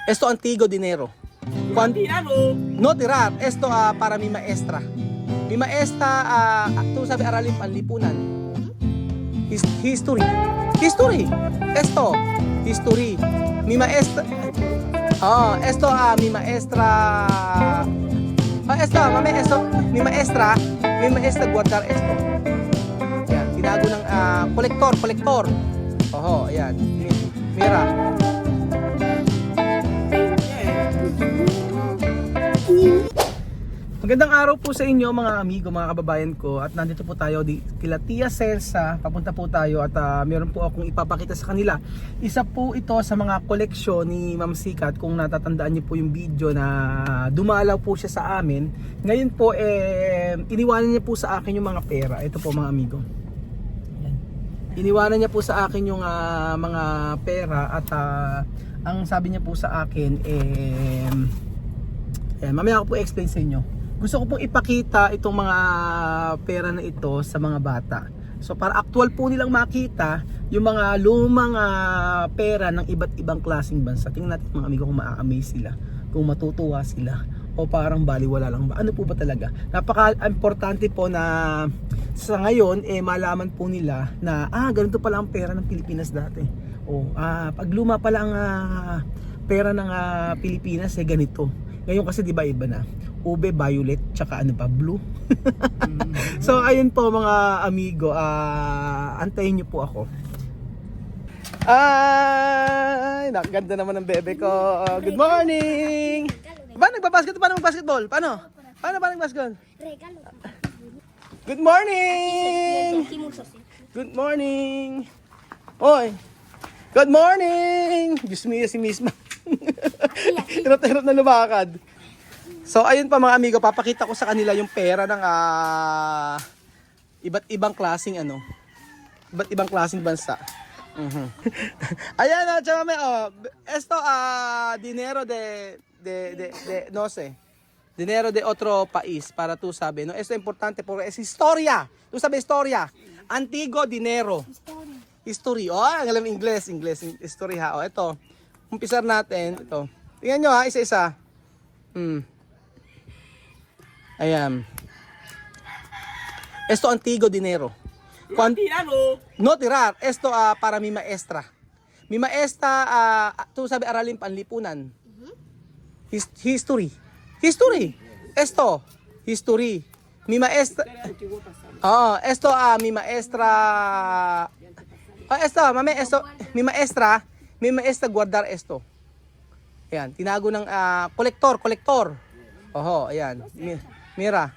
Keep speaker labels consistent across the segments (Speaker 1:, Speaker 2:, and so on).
Speaker 1: Esto antiguo dinero. No tirar. Esto para mi maestra. Mi maestra, tú sabi aralin panlipunan. History. History. Esto. History. Mi maestra. Esto mi maestra. Esto, mami, esto. Mi maestra guardar esto. Yan, tinago ng kolektor. Oho, ayan. Mira. Magandang araw po sa inyo mga amigo, mga kababayan ko. At nandito po tayo kila Tia Celsa. Papunta po tayo at meron po akong ipapakita sa kanila. Isa po ito sa mga koleksyon ni Ma'am Sikat. Kung natatandaan niyo po yung video na dumalaw po siya sa amin. Ngayon po iniwanan niya po sa akin yung mga pera. Ito po mga amigo. Iniwanan niya po sa akin yung mga pera. At ang sabi niya po sa akin mamaya ako po explain sa inyo. Gusto ko pong ipakita itong mga pera na ito sa mga bata. So para actual po nilang makita yung mga lumang pera ng iba't ibang klaseng bansa. Tingnan natin mga amigo kung maa-amaze sila, kung matutuwa sila, o parang baliwala lang ba. Ano po ba talaga? Napaka-importante po na sa ngayon malaman po nila na ganito pala ang pera ng Pilipinas dati. Pag luma pala ang pera ng Pilipinas ganito. Ngayon kasi 'di ba iba na. Ube, violet, tsaka blue. So ayun po mga amigo, antayin niyo po ako. Ay, ganda naman ng bebe ko. Good morning. Ba paano mag-basketball? Paano nag-basketball? Good morning. Good morning. Oy. Good morning. Diyos mio si Miss Ma. Hirap na lumakad. So ayun pa mga amigo, papakita ko sa kanila yung pera ng iba't ibang klaseng iba't ibang klaseng bansa. Ayan tsaka esto dinero de no sé. Dinero de otro país para tú sabe, no? Esto es importante porque es historia. Tú sabes historia. Antiguo dinero. History. Ang alam English, history ha. Ito. Umpisar natin ito. Tingnan nyo isa-isa. Ayan. Esto antiguo dinero. No tirar. Esto para mi maestra. Mi maestra, tú sabi aralin panlipunan. History. History. Esto, history. Mi maestra. Esto mi maestra. Esto, mami, esto mi maestra guardar esto. Ayan, tinago ng kolektor. Oho, ayan. Mira.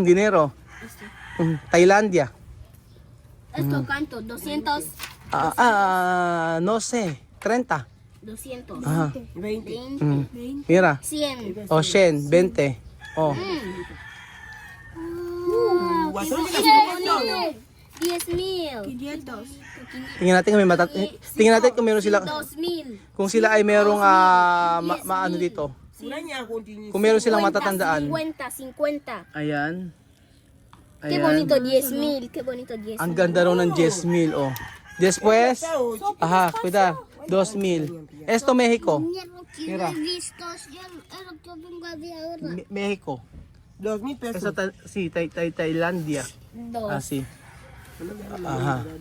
Speaker 1: Dinero. Thailandia.
Speaker 2: Esto canto, 200.
Speaker 1: No sé, 30.
Speaker 2: 200.
Speaker 3: 20.
Speaker 1: Mira.
Speaker 2: 100.
Speaker 1: 100, 20. Oh.
Speaker 2: 10,000.
Speaker 3: 500.
Speaker 1: Tingnan natin kung meron silang
Speaker 2: 2,000.
Speaker 1: kung sila ay merong maano dito. Kung meron silang matatandaan.
Speaker 2: 50.
Speaker 1: Ayan.
Speaker 2: Qué bonito 10,000. Qué bonito 10,000.
Speaker 1: Ang ganda raw ng 10,000 oh. Después, cuidado, 2,000. Esto Mexico. Mira. Mexico.
Speaker 3: 2,000 pesos.
Speaker 1: Esto Thailandia.
Speaker 2: Dos.
Speaker 1: Sí.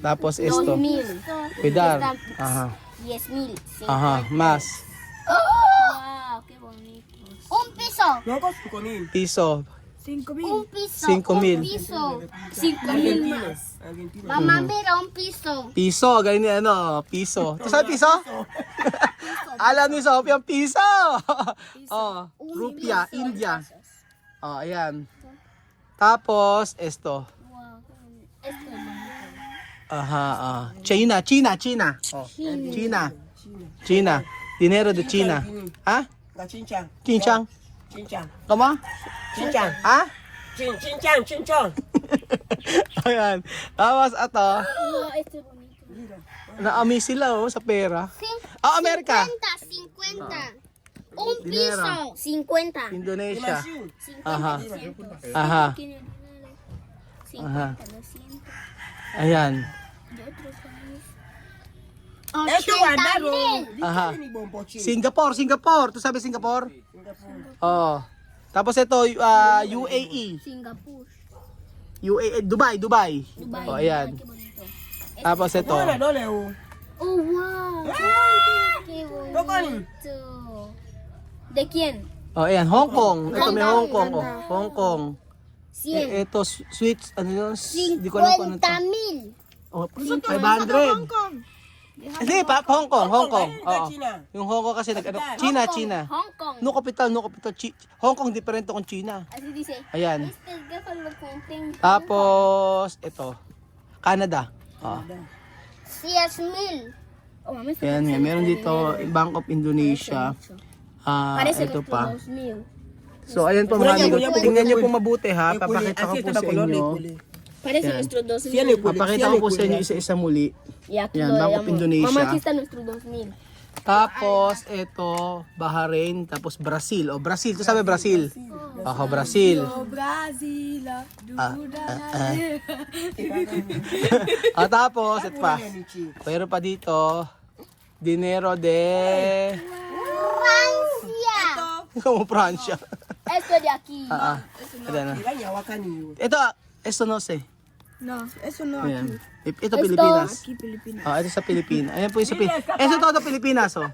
Speaker 1: Tapos esto.
Speaker 2: 2,000.
Speaker 1: Cuidado.
Speaker 2: 10,000.
Speaker 1: Más.
Speaker 2: Wow, qué bonito. Un piso.
Speaker 3: Luego 5,000.
Speaker 1: Piso.
Speaker 3: 5,000.
Speaker 2: Un piso.
Speaker 1: 5,000.
Speaker 2: Un piso. 5,000 más.
Speaker 3: Argentina.
Speaker 2: Mamá, mira un piso.
Speaker 1: Piso, ganyan piso. Ito sa piso? Alam ni Sophie ang piso. Rupia, India. Ayan. Tapos, esto.
Speaker 2: Wow, esto es bonito.
Speaker 1: China. China. Dinero de China.
Speaker 3: Chinchang.
Speaker 1: Chinchang.
Speaker 3: Chinchang.
Speaker 1: Kama?
Speaker 3: Chinchang. Chinchang.
Speaker 1: Ayan. Tapos ito.
Speaker 2: Wow, esto es bonito.
Speaker 1: Na-amaze sila sa pera. Amerika.
Speaker 2: 50. Un
Speaker 1: Dinero.
Speaker 2: piso. 50.
Speaker 1: Indonesia.
Speaker 2: 50.
Speaker 1: Aha.
Speaker 2: 200.
Speaker 1: Aha.
Speaker 2: 50, 200.
Speaker 1: Ayan.
Speaker 3: Esto guardaro.
Speaker 1: Aha.
Speaker 3: Ni bombo chin.
Speaker 1: Singapore. Tu sabi Singapore? Oo. Tapos ito, UAE.
Speaker 2: Singapore.
Speaker 1: UAE, Dubai.
Speaker 2: Dubai.
Speaker 1: Oh, ayan.
Speaker 2: Qué bonito.
Speaker 1: Tapos ito.
Speaker 3: Dole, dole, oh.
Speaker 2: Oh, wow. Qué
Speaker 3: Tocón.
Speaker 2: bonito. ¿De quién?
Speaker 1: Oh, ayan, Hong Kong. Ito may Hong Kong. Oh. Hong Kong.
Speaker 2: 100.
Speaker 1: Ito, sweets, ano yun? Di ko alam kung ano to.
Speaker 2: 50,000.
Speaker 1: Oh, 500. Hindi, Hong Kong. Oo.
Speaker 3: China.
Speaker 1: Yung Hong Kong kasi China.
Speaker 2: Hong Kong.
Speaker 1: No capital. Hong Kong diferente kung China.
Speaker 2: Así dice.
Speaker 1: Ayan.
Speaker 2: Este es que con lo conten.
Speaker 1: Tapos, ito. Canada. Oh.
Speaker 2: 10,000. Oh, mami.
Speaker 1: Ayan, meron dito, Bank of Indonesia.
Speaker 2: Parece
Speaker 1: Ito
Speaker 2: nuestro
Speaker 1: pa.
Speaker 2: 2,000.
Speaker 1: So, ayan po mga amigo. Tingnan nyo po mabuti ha. Papakita ko po sa inyo.
Speaker 2: Parece
Speaker 1: Yan.
Speaker 2: nuestro 2,000.
Speaker 3: Cielo y
Speaker 1: Papakita ko po sa inyo isa-isa muli.
Speaker 2: Y aquí
Speaker 1: Yan,
Speaker 2: lo
Speaker 1: Bank of
Speaker 2: veamos.
Speaker 1: Indonesia.
Speaker 2: Mamá, aquí está nuestro 2,000.
Speaker 1: Tapos, ito, Bahrain. Tapos, Brazil. O, Brazil. Ito sabi Brazil. Oho, Brazil. Tapos, ito pa. Pero pa dito, dinero de...
Speaker 2: Francia.
Speaker 1: Como Francia.
Speaker 2: Esto de aquí.
Speaker 1: Ito na.
Speaker 3: Ibaña wakani.
Speaker 1: Ito no sé.
Speaker 4: No, eso no
Speaker 1: Ayan. Ito Pilipinas.
Speaker 4: aquí Filipinas.
Speaker 1: Ito sa Pilipinas. Ayan po yung sa Pilipinas. Ito todo Pilipinas, oh.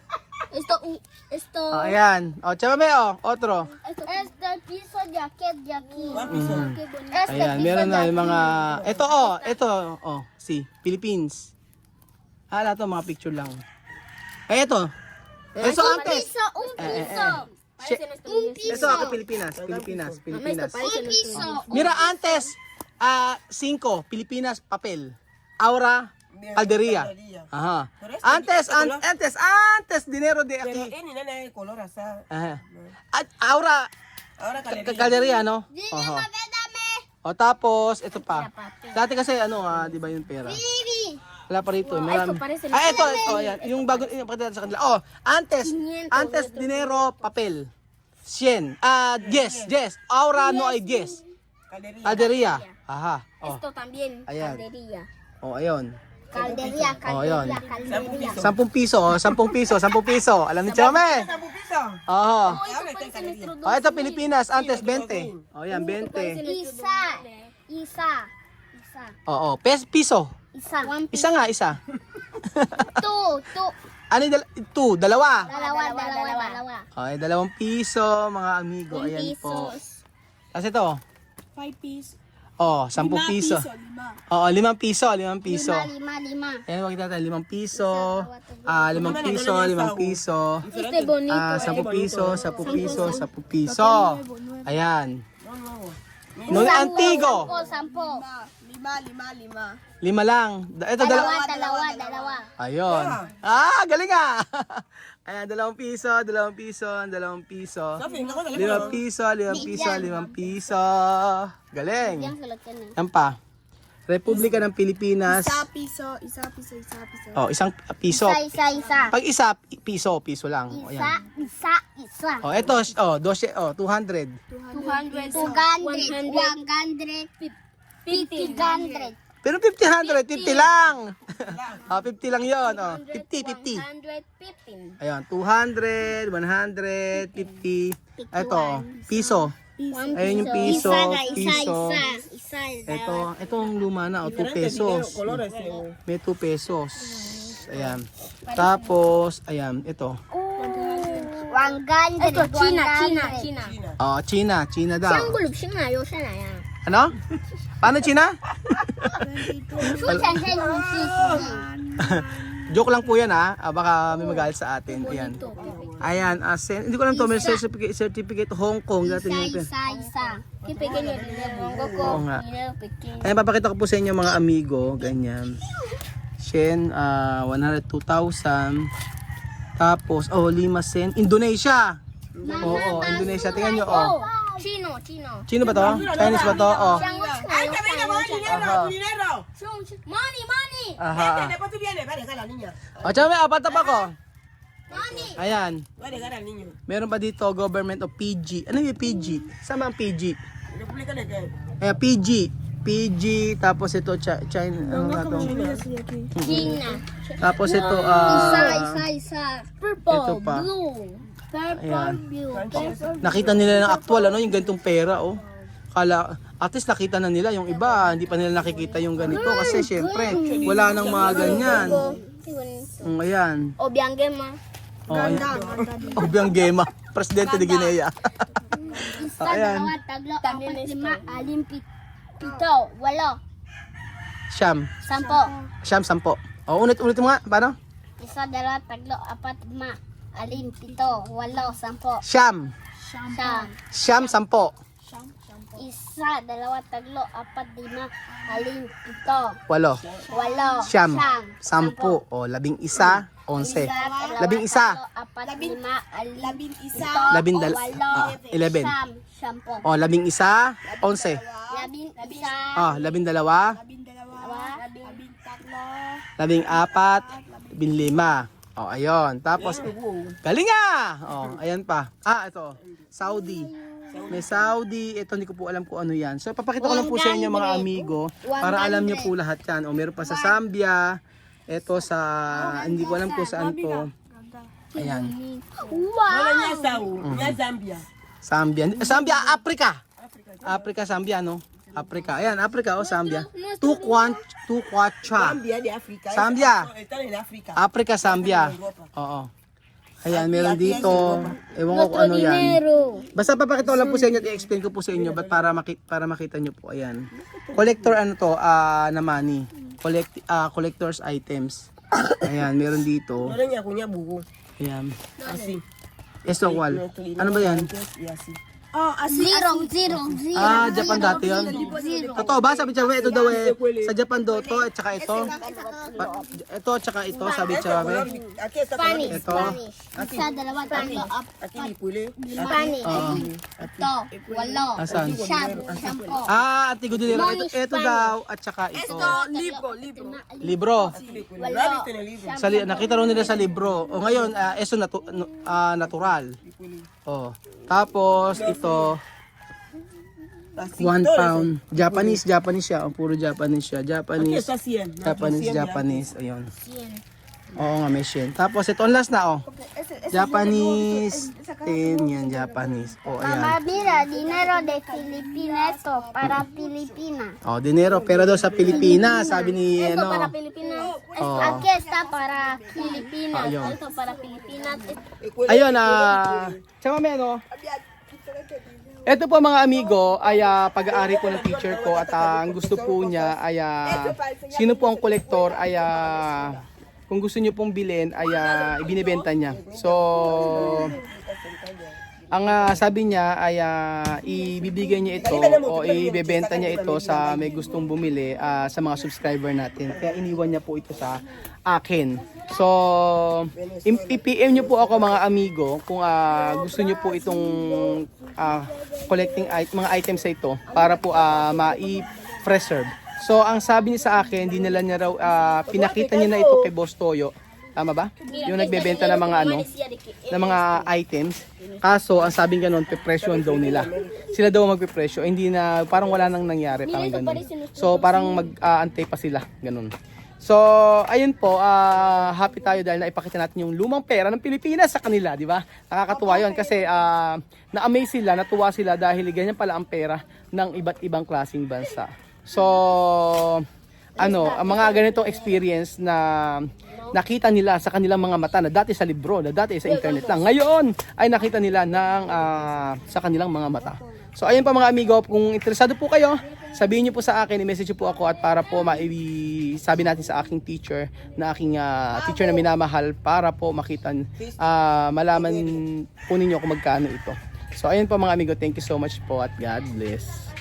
Speaker 2: Esto.
Speaker 1: Ayan. Chámame, otro.
Speaker 2: Este piso de aquí, de aquí.
Speaker 1: Mm.
Speaker 2: Qué bonito. Este
Speaker 1: Ayan,
Speaker 2: piso
Speaker 1: meron
Speaker 2: de
Speaker 1: na
Speaker 2: aquí.
Speaker 1: yung mga... Ito, Philippines. Lahat to, mga picture lang. Ito. Eso antes.
Speaker 2: Un piso. Parece nuestro
Speaker 1: Un
Speaker 2: 10,000.
Speaker 1: piso. Ito ako, Pilipinas.
Speaker 2: Mamá, esto parece
Speaker 1: Pilipinas.
Speaker 2: nuestro 10,000.
Speaker 1: Mira, antes, 5, Pilipinas, papel. Ahora, caldería. Ajá. Antes, dinero de
Speaker 3: Pero
Speaker 1: aquí.
Speaker 3: ini nana el color asa.
Speaker 1: Ajá. Ahora,
Speaker 3: Ahora caldería.
Speaker 1: caldería, no? Oho. O tapos, ito pa. Dati kasi, di ba yung pera? Wala pa rito. Marami.
Speaker 2: Ito, parece
Speaker 1: Ito, ayan. Yung bago, yung pakita natin sa kanila. Antes, dinero, papel. 100. 10. Ahora no hay 10.
Speaker 3: Caldería.
Speaker 1: Caldería. Aha. Oh.
Speaker 2: Esto también.
Speaker 1: Ayan.
Speaker 2: Caldería.
Speaker 1: Oh, ayun.
Speaker 2: Caldería,
Speaker 1: ayun.
Speaker 2: caldería.
Speaker 1: 10 piso. 10 piso. Alam ni Chome?
Speaker 3: Sabu piso.
Speaker 1: Oo.
Speaker 2: Esto parece nuestro 2,000.
Speaker 1: Ito Pilipinas. Antes, 20. Oh, yan, 20.
Speaker 2: Isa.
Speaker 1: Oo. Piso.
Speaker 2: Isa.
Speaker 1: Isa nga, isa.
Speaker 2: Two.
Speaker 1: Ano yung dalawa?
Speaker 2: Dalawa.
Speaker 1: Okay, 2 piso, mga amigo. Ayan po. Kasi ito,
Speaker 4: 5 piece.
Speaker 1: 10 piso.
Speaker 4: 5.
Speaker 1: Oo, 5 piso.
Speaker 2: Lima.
Speaker 1: Ayan, makikita natin, 5 piso. 5 piso, 5 piso.
Speaker 2: Este bonito.
Speaker 1: 10 piso, 10 piso, 10 piso. Ayan. No, antigo.
Speaker 2: Sampo.
Speaker 4: 5.
Speaker 1: 5 lang. Ito,
Speaker 2: Dalawa.
Speaker 1: Ayun. Galing ah. Ayan, 2 piso, 2 piso, 2 piso.
Speaker 3: Sabi, nako
Speaker 1: 5 piso, 5 piso, 5 piso. Galing.
Speaker 2: Yan sa lagyan na.
Speaker 1: Yan pa. Republika ng Pilipinas.
Speaker 4: Isa piso.
Speaker 1: Oh, 1 piso.
Speaker 2: Isa.
Speaker 1: Pag isa, piso lang. O, yan.
Speaker 2: Isa.
Speaker 1: Oh, ito, 200.
Speaker 2: 200. 100.
Speaker 1: Pero 50 lang. 50 lang yon. 50.
Speaker 2: 115.
Speaker 1: Ayun, 200, 150. Ito, piso. Ayun yung piso, piso. Itong luma na, 2 pesos.
Speaker 3: colores. Oh.
Speaker 1: May 2 pesos. Ayan. Tapos, ayan, ito.
Speaker 2: Ito, China.
Speaker 1: China daw.
Speaker 2: 香港有有上来呀？
Speaker 1: Ano? Paano China?
Speaker 2: 出产在你自己。
Speaker 1: Joke lang po yan ha. Baka may magalit sa atin. Ayan. Ayan, hindi ko alam to, may certificate Hong Kong. Dati yung
Speaker 2: Isa. Qué pequeño el dinero.
Speaker 1: Oo nga.
Speaker 2: Dinero pequeño.
Speaker 1: Ayan, papakita ko po sa inyo mga amigo. Ganyan. Shen, 102,000. Tapos, 5 sen. Indonesia. Oo, Indonesia. Tingnan nyo,
Speaker 2: Chino.
Speaker 1: Chino ba to? Chinese ba to?
Speaker 3: Ay, te viene más dinero.
Speaker 2: Money.
Speaker 1: Aha.
Speaker 3: Después tú vienes, va a dejar al niño.
Speaker 1: Chame, patap ako.
Speaker 2: Money.
Speaker 1: Ayan.
Speaker 3: Va a dejar al niño.
Speaker 1: Meron pa dito, government of PG. Ano yung PG? Sama ang PG?
Speaker 3: República de qué?
Speaker 1: Ayan, PG. PG, tapos ito China, ano nga to?
Speaker 2: Gina.
Speaker 1: Tapos ito
Speaker 2: Isa.
Speaker 1: ito
Speaker 2: Purple,
Speaker 1: pa.
Speaker 2: blue. Purple,
Speaker 1: Ayan.
Speaker 2: blue. Purple.
Speaker 1: Nakita nila ng actual ano, yung ganitong pera oh. Kala at least nakita na nila, yung iba hindi pa nila nakikita yung ganito kasi syempre wala nang mga ganyan. Ayan.
Speaker 2: Obiang gema.
Speaker 1: Oh, ayan. Obiang Gema, presidente de Guinea.
Speaker 2: Isa,
Speaker 1: Ayan.
Speaker 2: dalawa, tatlo, apat, lima, alim, pito, walo,
Speaker 1: Siyam.
Speaker 2: sampo.
Speaker 1: Oh, ulit mo nga, paano?
Speaker 2: Isa, dalawa, tatlo, apat, lima, alim, pito, walo, sampo.
Speaker 1: Siyam.
Speaker 2: Siyam.
Speaker 1: Sampo.
Speaker 2: Isa, dalawa, tatlo, apat, lima, alim, pito,
Speaker 1: Walo.
Speaker 2: walo,
Speaker 1: Siyam. Sampu. O, 11. 11. Labing isa.
Speaker 2: Apat, lima, alim,
Speaker 4: Labing isa.
Speaker 1: Labindal.
Speaker 2: walo,
Speaker 1: 11.
Speaker 2: sampo.
Speaker 1: O, 11. 11.
Speaker 2: Labing isa,
Speaker 1: O, 12.
Speaker 4: Labing dalawa.
Speaker 2: labing
Speaker 4: Labing tatlo.
Speaker 1: 14. 15. O, ayun. Tapos, galing nga! O, ayan pa. Ito. Saudi. May Saudi. Ito, hindi ko po alam kung ano yan. So, papakita ko lang po sa inyo mga amigo para alam nyo po lahat yan. O, meron pa sa Zambia. Ito sa, hindi ko alam kung saan to. Ayan.
Speaker 3: Wala niya Sao, niya Zambia.
Speaker 1: Zambia, Africa. Africa, Zambia, no? Africa. Ayan, Africa, oh, Zambia. Tukwacha.
Speaker 3: Zambia di Afrika.
Speaker 1: Zambia.
Speaker 3: Ito rin Afrika.
Speaker 1: Africa, Zambia. Oo. Ayan, meron dito. Ewan ko kung ano yan. Basta papakita ko lang po sa inyo at i-explain ko po sa inyo para makita nyo po. Ayan. Collector ano to, na money. Collector's items. Ayan, meron dito.
Speaker 3: Wala niya kunya buko.
Speaker 1: Ayan.
Speaker 3: Asi.
Speaker 1: Estowal. Ano ba yan?
Speaker 3: Asi.
Speaker 4: Oh,
Speaker 2: Zero.
Speaker 1: Japan dati yun. Totoo ba? Sabi siya, ito daw sa Japan daw to, at saka ito. Ito, at saka ito, sabi siya,
Speaker 2: Spanish.
Speaker 1: ito.
Speaker 2: Isa, dalawa, tatlo,
Speaker 3: Aki di puli.
Speaker 2: Spanish. Ito, walo,
Speaker 1: Asan?
Speaker 2: sampo.
Speaker 1: Antigo de Lira. Ito daw, at saka ito. Libro.
Speaker 2: Walo,
Speaker 1: Nakita rin nila sa libro. O ngayon, eso natural. O. Tapos, ito, 1 pound. Japanese siya. O, puro Japanese siya. Japanese. Japanese. Ayun. Oo nga, may shin. Tapos, ito, ang last na, Japanese. 10 yan, Japanese. O, ayan.
Speaker 2: Mama, mira, dinero de Filipinas to para Pilipinas.
Speaker 1: O, dinero. Pero daw sa Pilipinas, sabi ni,
Speaker 2: Ito para Pilipinas.
Speaker 1: Oh.
Speaker 2: Aquí está para Pilipinas.
Speaker 1: Ayun.
Speaker 2: Ito para Pilipinas.
Speaker 1: Ayun, tsaka may ito po mga amigo ay pag-aari po ng teacher ko at ang gusto po niya ay sino po ang kolektor ay kung gusto niyo pong bilhin ay ibinebenta niya. So ang sabi niya ay ibibigay niya ito o ibebenta niya ito sa may gustong bumili sa mga subscriber natin. Kaya iniwan niya po ito sa akin. So, i-PM niyo po ako mga amigo kung gusto niyo po itong collecting mga items na ito para po ma-preserve. So, ang sabi niya sa akin, dinala niya raw, pinakita niya na ito kay Boss Toyo. Tama ba? Yung nagbebenta ng mga ng mga items. Kaso, ang sabi ganoon, pe-presyo daw nila. Sila daw magpe-presyo. Hindi na, parang wala nang nangyari, parang ganun. So, parang mag-antay pa sila, ganun. So, ayun po, happy tayo dahil naipakita natin yung lumang pera ng Pilipinas sa kanila, di ba? Nakakatuwa yun kasi na-amaze sila, natuwa sila dahil ganyan pala ang pera ng iba't ibang klaseng bansa. So, ang mga ganitong experience na nakita nila sa kanilang mga mata na dati sa libro, na dati sa internet lang. Ngayon ay nakita nila sa kanilang mga mata. So ayun pa mga amigo, kung interesado po kayo, sabihin niyo po sa akin, i-message po ako at para po sabi natin sa aking teacher na aking teacher na minamahal para po makita, malaman po ninyo kung magkano ito. So ayun po mga amigo, thank you so much po at God bless.